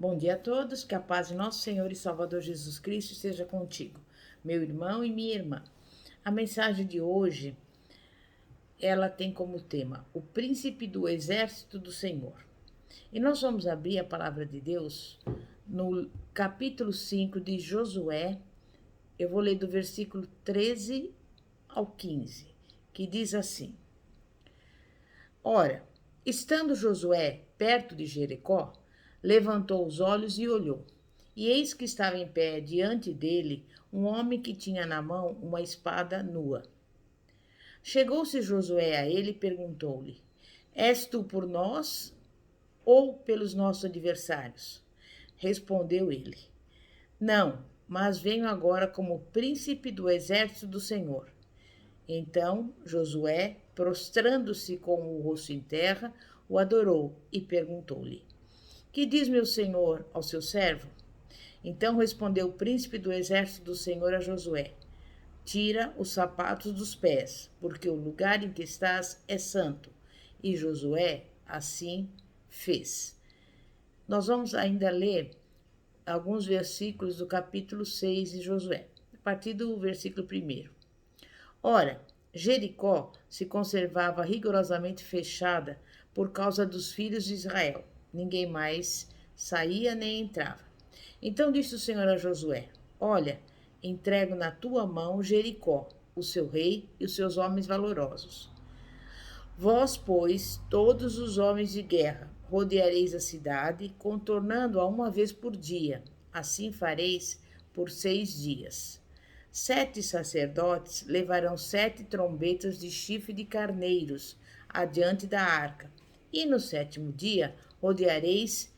Bom dia a todos, que a paz de nosso Senhor e Salvador Jesus Cristo esteja contigo, meu irmão e minha irmã. A mensagem de hoje, ela tem como tema o príncipe do exército do Senhor. E nós vamos abrir a palavra de Deus no capítulo 5 de Josué. Eu vou ler do versículo 13 ao 15, que diz assim: Ora, estando Josué perto de Jericó, levantou os olhos e olhou. E eis que estava em pé diante dele um homem que tinha na mão uma espada nua. Chegou-se Josué a ele e perguntou-lhe: És tu por nós ou pelos nossos adversários? Respondeu ele: Não, mas venho agora como príncipe do exército do Senhor. Então Josué, prostrando-se com o rosto em terra, o adorou e perguntou-lhe: Que diz meu senhor ao seu servo? Então respondeu o príncipe do exército do Senhor a Josué: Tira os sapatos dos pés, porque o lugar em que estás é santo. E Josué assim fez. Nós vamos ainda ler alguns versículos do capítulo 6 de Josué, a partir do versículo 1. Ora, Jericó se conservava rigorosamente fechada por causa dos filhos de Israel. Ninguém mais saía nem entrava. Então disse o Senhor a Josué: Olha, entrego na tua mão Jericó, o seu rei e os seus homens valorosos. Vós, pois, todos os homens de guerra, rodeareis a cidade, contornando-a uma vez por dia. Assim fareis por 6 dias. 7 sacerdotes levarão 7 trombetas de chifre de carneiros adiante da arca. E no 7º dia rodeareis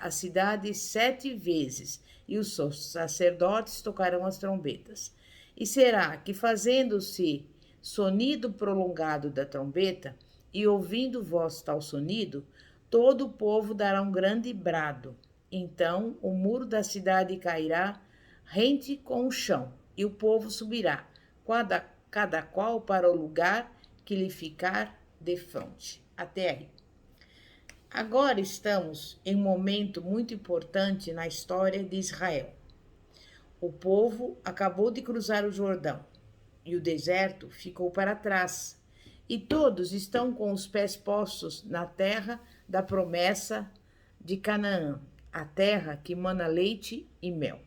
a cidade 7 vezes, e os sacerdotes tocarão as trombetas. E será que, fazendo-se sonido prolongado da trombeta, e ouvindo vós tal sonido, todo o povo dará um grande brado. Então o muro da cidade cairá rente com o chão, e o povo subirá, cada qual para o lugar que lhe ficar defronte. Até aí. Agora estamos em um momento muito importante na história de Israel. O povo acabou de cruzar o Jordão e o deserto ficou para trás, e todos estão com os pés postos na terra da promessa de Canaã, a terra que mana leite e mel.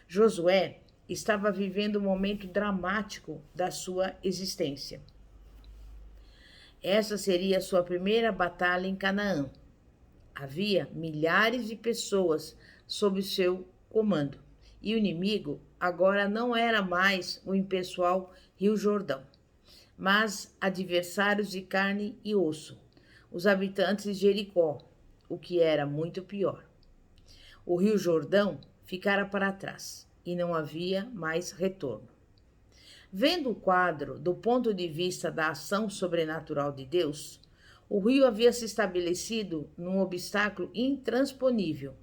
Josué estava vivendo um momento dramático da sua existência. Essa seria a sua primeira batalha em Canaã. Havia milhares de pessoas sob seu comando, e o inimigo agora não era mais o impessoal Rio Jordão, mas adversários de carne e osso, os habitantes de Jericó, o que era muito pior. O Rio Jordão ficara para trás e não havia mais retorno. Vendo o quadro do ponto de vista da ação sobrenatural de Deus, o rio havia se estabelecido num obstáculo intransponível,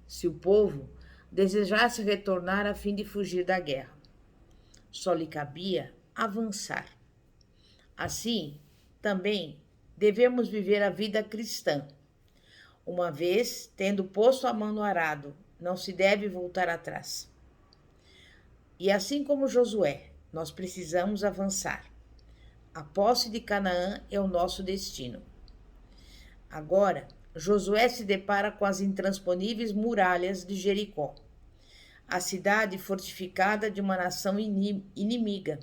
se o povo desejasse retornar a fim de fugir da guerra. Só lhe cabia avançar. Assim, também devemos viver a vida cristã. Uma vez tendo posto a mão no arado, não se deve voltar atrás. E assim como Josué, nós precisamos avançar. A posse de Canaã é o nosso destino. Agora, Josué se depara com as intransponíveis muralhas de Jericó, a cidade fortificada de uma nação inimiga,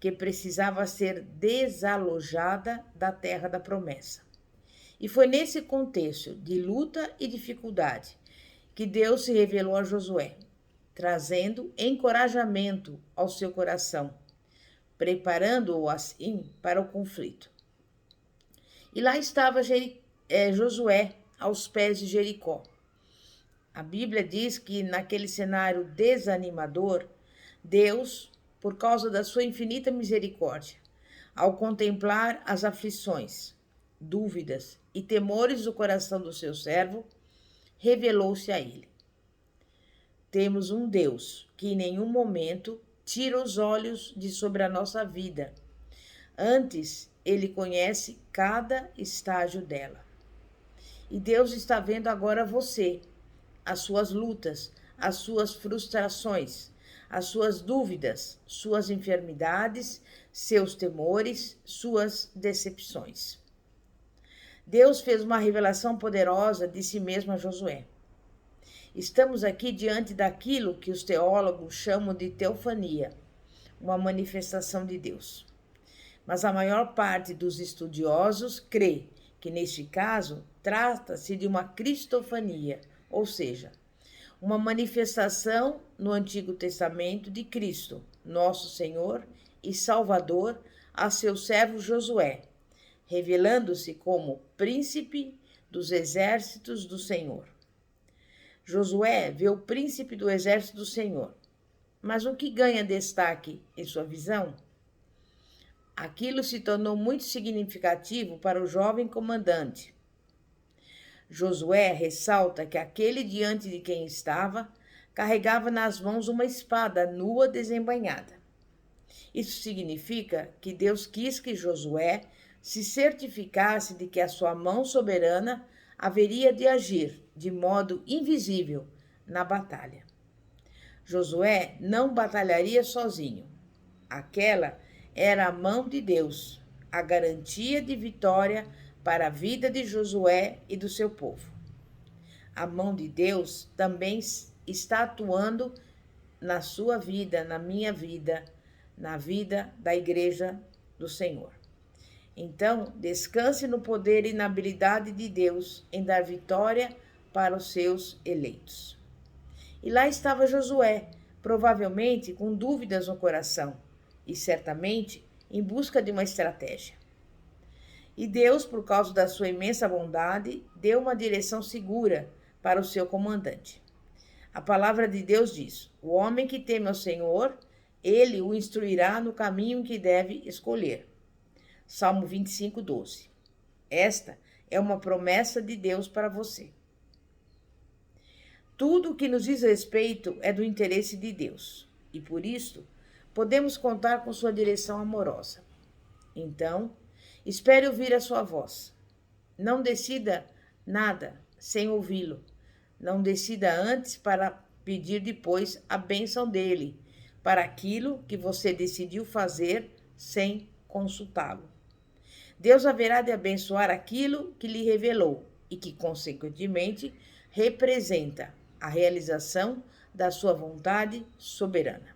que precisava ser desalojada da terra da promessa. E foi nesse contexto de luta e dificuldade que Deus se revelou a Josué, trazendo encorajamento ao seu coração, preparando-o assim para o conflito. E lá estava Josué aos pés de Jericó. A Bíblia diz que naquele cenário desanimador, Deus, por causa da sua infinita misericórdia, ao contemplar as aflições, dúvidas e temores do coração do seu servo, revelou-se a ele. Temos um Deus que em nenhum momento tira os olhos de sobre a nossa vida. Antes, ele conhece cada estágio dela. E Deus está vendo agora você, as suas lutas, as suas frustrações, as suas dúvidas, suas enfermidades, seus temores, suas decepções. Deus fez uma revelação poderosa de si mesmo a Josué. Estamos aqui diante daquilo que os teólogos chamam de teofania, uma manifestação de Deus. Mas a maior parte dos estudiosos crê que, neste caso, trata-se de uma cristofania, ou seja, uma manifestação no Antigo Testamento de Cristo, nosso Senhor e Salvador, a seu servo Josué, revelando-se como príncipe dos exércitos do Senhor. Josué vê o príncipe do exército do Senhor, mas o que ganha destaque em sua visão? Aquilo se tornou muito significativo para o jovem comandante. Josué ressalta que aquele diante de quem estava carregava nas mãos uma espada nua desembainhada. Isso significa que Deus quis que Josué se certificasse de que a sua mão soberana haveria de agir de modo invisível na batalha. Josué não batalharia sozinho. Aquela era a mão de Deus, a garantia de vitória para a vida de Josué e do seu povo. A mão de Deus também está atuando na sua vida, na minha vida, na vida da igreja do Senhor. Então, descanse no poder e na habilidade de Deus em dar vitória para os seus eleitos. E lá estava Josué, provavelmente com dúvidas no coração e certamente em busca de uma estratégia. E Deus, por causa da sua imensa bondade, deu uma direção segura para o seu comandante. A palavra de Deus diz: o homem que teme ao Senhor, ele o instruirá no caminho que deve escolher. Salmo 25, 12. Esta é uma promessa de Deus para você. Tudo o que nos diz respeito é do interesse de Deus, e por isso podemos contar com sua direção amorosa. Então, espere ouvir a sua voz. Não decida nada sem ouvi-lo. Não decida antes para pedir depois a bênção dele, para aquilo que você decidiu fazer sem consultá-lo. Deus haverá de abençoar aquilo que lhe revelou e que, consequentemente, representa a realização da sua vontade soberana.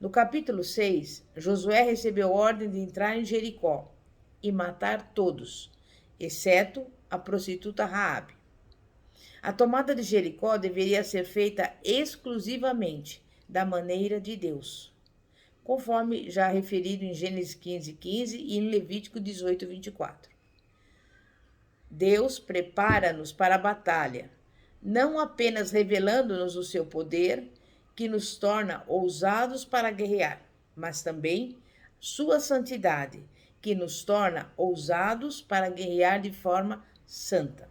No capítulo 6, Josué recebeu ordem de entrar em Jericó e matar todos, exceto a prostituta Raabe. A tomada de Jericó deveria ser feita exclusivamente da maneira de Deus, conforme já referido em Gênesis 15, 15 e em Levítico 18, 24. Deus prepara-nos para a batalha, não apenas revelando-nos o seu poder, que nos torna ousados para guerrear, mas também sua santidade, que nos torna ousados para guerrear de forma santa.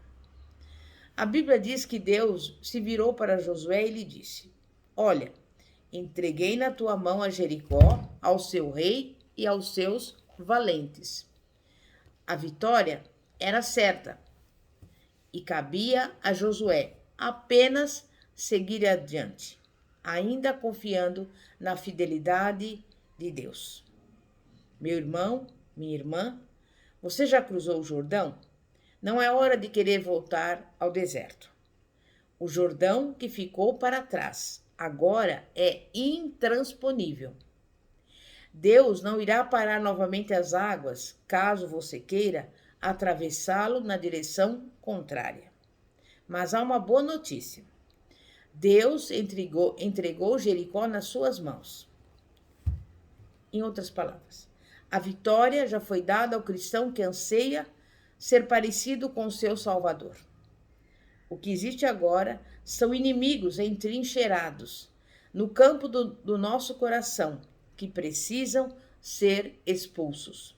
A Bíblia diz que Deus se virou para Josué e lhe disse: olha, entreguei na tua mão a Jericó, ao seu rei e aos seus valentes. A vitória era certa e cabia a Josué apenas seguir adiante, ainda confiando na fidelidade de Deus. Meu irmão, minha irmã, você já cruzou o Jordão? Não é hora de querer voltar ao deserto. O Jordão que ficou para trás agora é intransponível. Deus não irá parar novamente as águas, caso você queira atravessá-lo na direção contrária. Mas há uma boa notícia. Deus entregou Jericó nas suas mãos. Em outras palavras, a vitória já foi dada ao cristão que anseia ser parecido com o seu Salvador. O que existe agora são inimigos entrincheirados no campo do nosso coração, que precisam ser expulsos.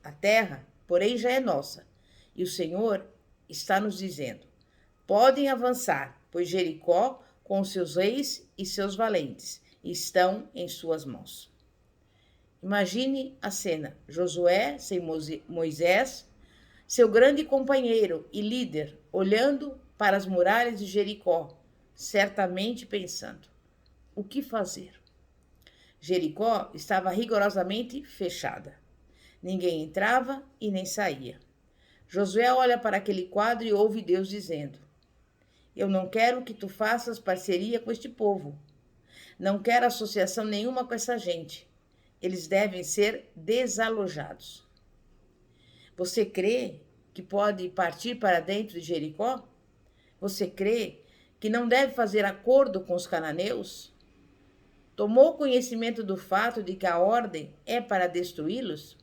A terra, porém, já é nossa, e o Senhor está nos dizendo: podem avançar, pois Jericó, com seus reis e seus valentes, estão em suas mãos. Imagine a cena: Josué sem Moisés, seu grande companheiro e líder, olhando para as muralhas de Jericó, certamente pensando: o que fazer? Jericó estava rigorosamente fechada. Ninguém entrava e nem saía. Josué olha para aquele quadro e ouve Deus dizendo: eu não quero que tu faças parceria com este povo. Não quero associação nenhuma com essa gente. Eles devem ser desalojados. Você crê que pode partir para dentro de Jericó? Você crê que não deve fazer acordo com os cananeus? Tomou conhecimento do fato de que a ordem é para destruí-los?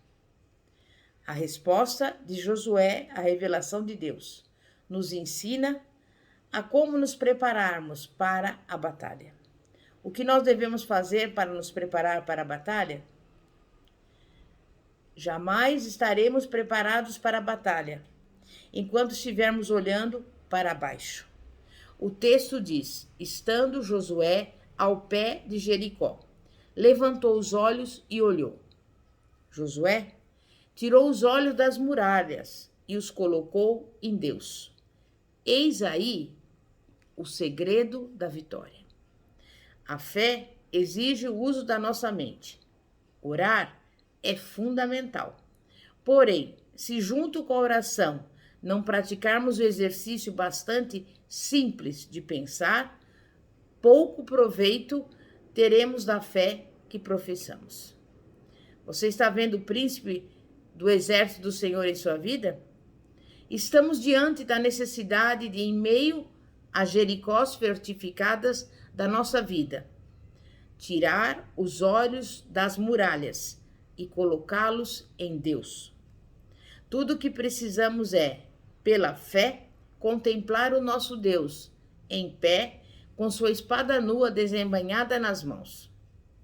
A resposta de Josué à revelação de Deus nos ensina a como nos prepararmos para a batalha. O que nós devemos fazer para nos preparar para a batalha? Jamais estaremos preparados para a batalha enquanto estivermos olhando para baixo. O texto diz: estando Josué ao pé de Jericó, levantou os olhos e olhou. Josué tirou os olhos das muralhas e os colocou em Deus. Eis aí o segredo da vitória. A fé exige o uso da nossa mente. Orar é fundamental. Porém, se junto com a oração não praticarmos o exercício bastante simples de pensar, pouco proveito teremos da fé que professamos. Você está vendo o príncipe do exército do Senhor em sua vida? Estamos diante da necessidade de, em meio a Jericós fortificadas da nossa vida, tirar os olhos das muralhas e colocá-los em Deus. Tudo o que precisamos é, pela fé, contemplar o nosso Deus, em pé, com sua espada nua desembainhada nas mãos.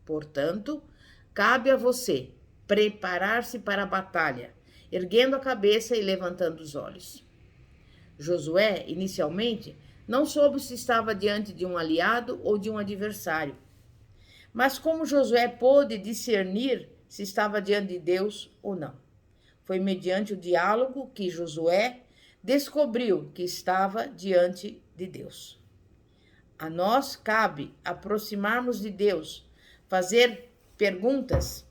Portanto, cabe a você preparar-se para a batalha, erguendo a cabeça e levantando os olhos. Josué, inicialmente, não soube se estava diante de um aliado ou de um adversário. Mas como Josué pôde discernir se estava diante de Deus ou não? Foi mediante o diálogo que Josué descobriu que estava diante de Deus. A nós cabe aproximarmos de Deus, fazer perguntas,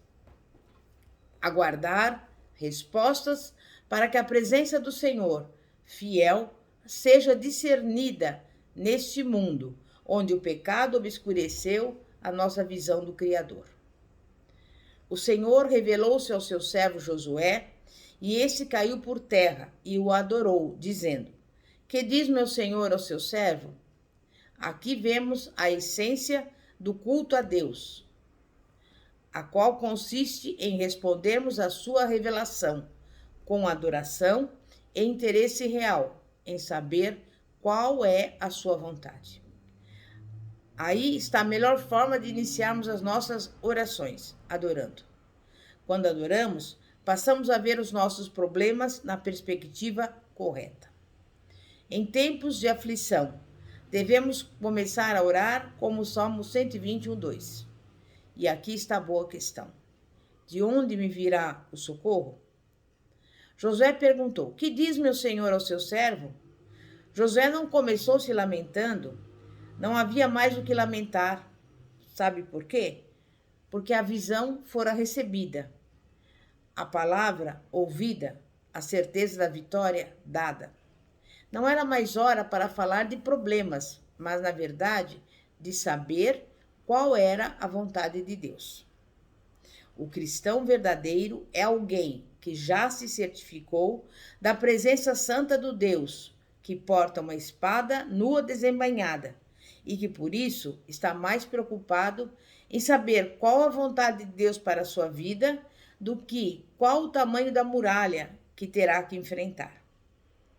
aguardar respostas para que a presença do Senhor, fiel, seja discernida neste mundo, onde o pecado obscureceu a nossa visão do Criador. O Senhor revelou-se ao seu servo Josué, e esse caiu por terra e o adorou, dizendo: que diz meu Senhor ao seu servo? Aqui vemos a essência do culto a Deus, a qual consiste em respondermos à sua revelação, com adoração e interesse real, em saber qual é a sua vontade. Aí está a melhor forma de iniciarmos as nossas orações, adorando. Quando adoramos, passamos a ver os nossos problemas na perspectiva correta. Em tempos de aflição, devemos começar a orar como o Salmo 121:2. E aqui está a boa questão: de onde me virá o socorro? Josué perguntou: que diz meu senhor ao seu servo? Josué não começou se lamentando, não havia mais o que lamentar. Sabe por quê? Porque a visão fora recebida, a palavra ouvida, a certeza da vitória dada. Não era mais hora para falar de problemas, mas, na verdade, de saber qual era a vontade de Deus. O cristão verdadeiro é alguém que já se certificou da presença santa do Deus, que porta uma espada nua desembainhada e que, por isso, está mais preocupado em saber qual a vontade de Deus para a sua vida do que qual o tamanho da muralha que terá que enfrentar.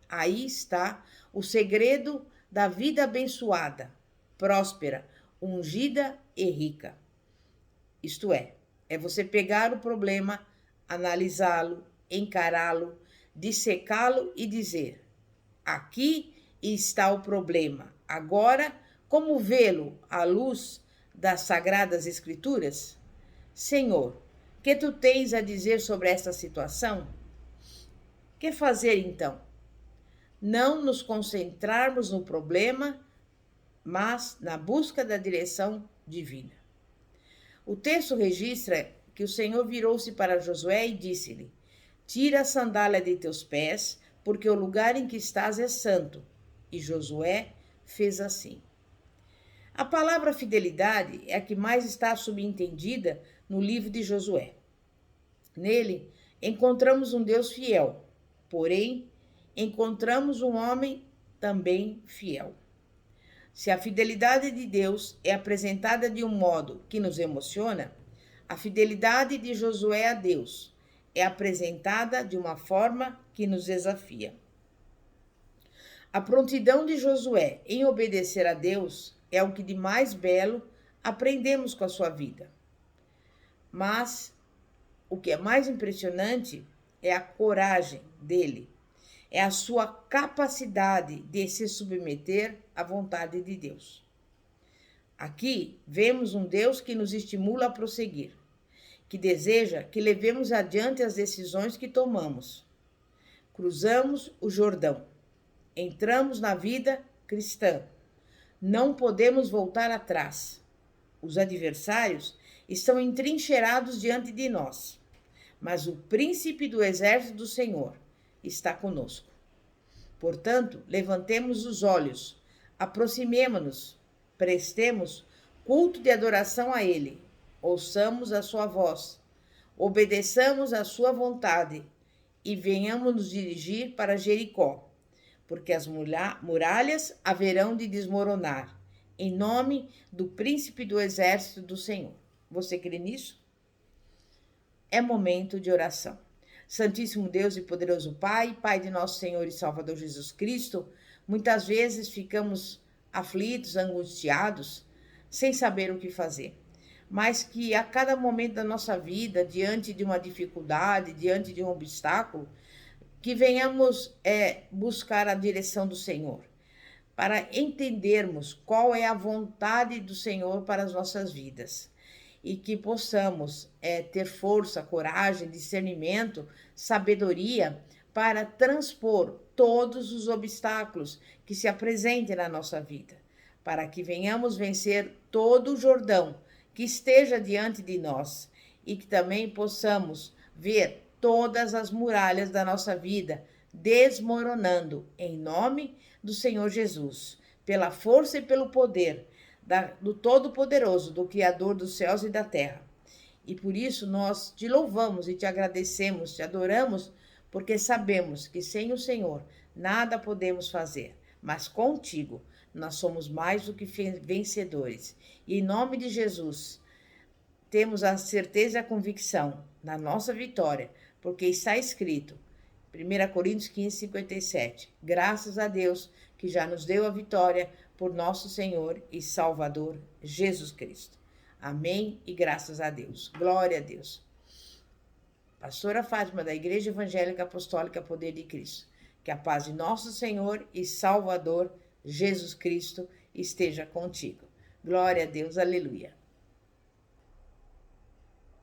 Aí está o segredo da vida abençoada, próspera, ungida e rica. Isto é você pegar o problema, analisá-lo, encará-lo, dissecá-lo e dizer: aqui está o problema. Agora, como vê-lo à luz das Sagradas Escrituras? Senhor, que tu tens a dizer sobre esta situação? Que fazer então? Não nos concentrarmos no problema, mas na busca da direção divina. O texto registra que o Senhor virou-se para Josué e disse-lhe: Tira a sandália de teus pés, porque o lugar em que estás é santo. E Josué fez assim. A palavra fidelidade é a que mais está subentendida no livro de Josué. Nele encontramos um Deus fiel, porém encontramos um homem também fiel. Se a fidelidade de Deus é apresentada de um modo que nos emociona, a fidelidade de Josué a Deus é apresentada de uma forma que nos desafia. A prontidão de Josué em obedecer a Deus é o que de mais belo aprendemos com a sua vida. Mas o que é mais impressionante é a coragem dele, é a sua capacidade de se submeter à vontade de Deus. Aqui vemos um Deus que nos estimula a prosseguir, que deseja que levemos adiante as decisões que tomamos. Cruzamos o Jordão, entramos na vida cristã. Não podemos voltar atrás. Os adversários estão entrincheirados diante de nós, mas o príncipe do exército do Senhor está conosco. Portanto, levantemos os olhos, aproximemo-nos, prestemos culto de adoração a Ele, ouçamos a sua voz, obedeçamos a sua vontade e venhamos nos dirigir para Jericó, porque as muralhas haverão de desmoronar, em nome do príncipe do exército do Senhor. Você crê nisso? É momento de oração. Santíssimo Deus e poderoso Pai, Pai de nosso Senhor e Salvador Jesus Cristo, muitas vezes ficamos aflitos, angustiados, sem saber o que fazer. Mas que a cada momento da nossa vida, diante de uma dificuldade, diante de um obstáculo, que venhamos buscar a direção do Senhor, para entendermos qual é a vontade do Senhor para as nossas vidas. E que possamos ter força, coragem, discernimento, sabedoria para transpor todos os obstáculos que se apresentem na nossa vida, para que venhamos vencer todo o Jordão que esteja diante de nós e que também possamos ver todas as muralhas da nossa vida desmoronando em nome do Senhor Jesus, pela força e pelo poder do Todo-Poderoso, do Criador dos céus e da terra. E por isso nós te louvamos e te agradecemos, te adoramos, porque sabemos que sem o Senhor nada podemos fazer, mas contigo nós somos mais do que vencedores. E em nome de Jesus, temos a certeza e a convicção na nossa vitória, porque está escrito, 1 Coríntios 15, 57, graças a Deus que já nos deu a vitória por nosso Senhor e Salvador Jesus Cristo. Amém e graças a Deus. Glória a Deus. Pastora Fátima, da Igreja Evangélica Apostólica Poder de Cristo. Que a paz de nosso Senhor e Salvador Jesus Cristo esteja contigo. Glória a Deus, aleluia.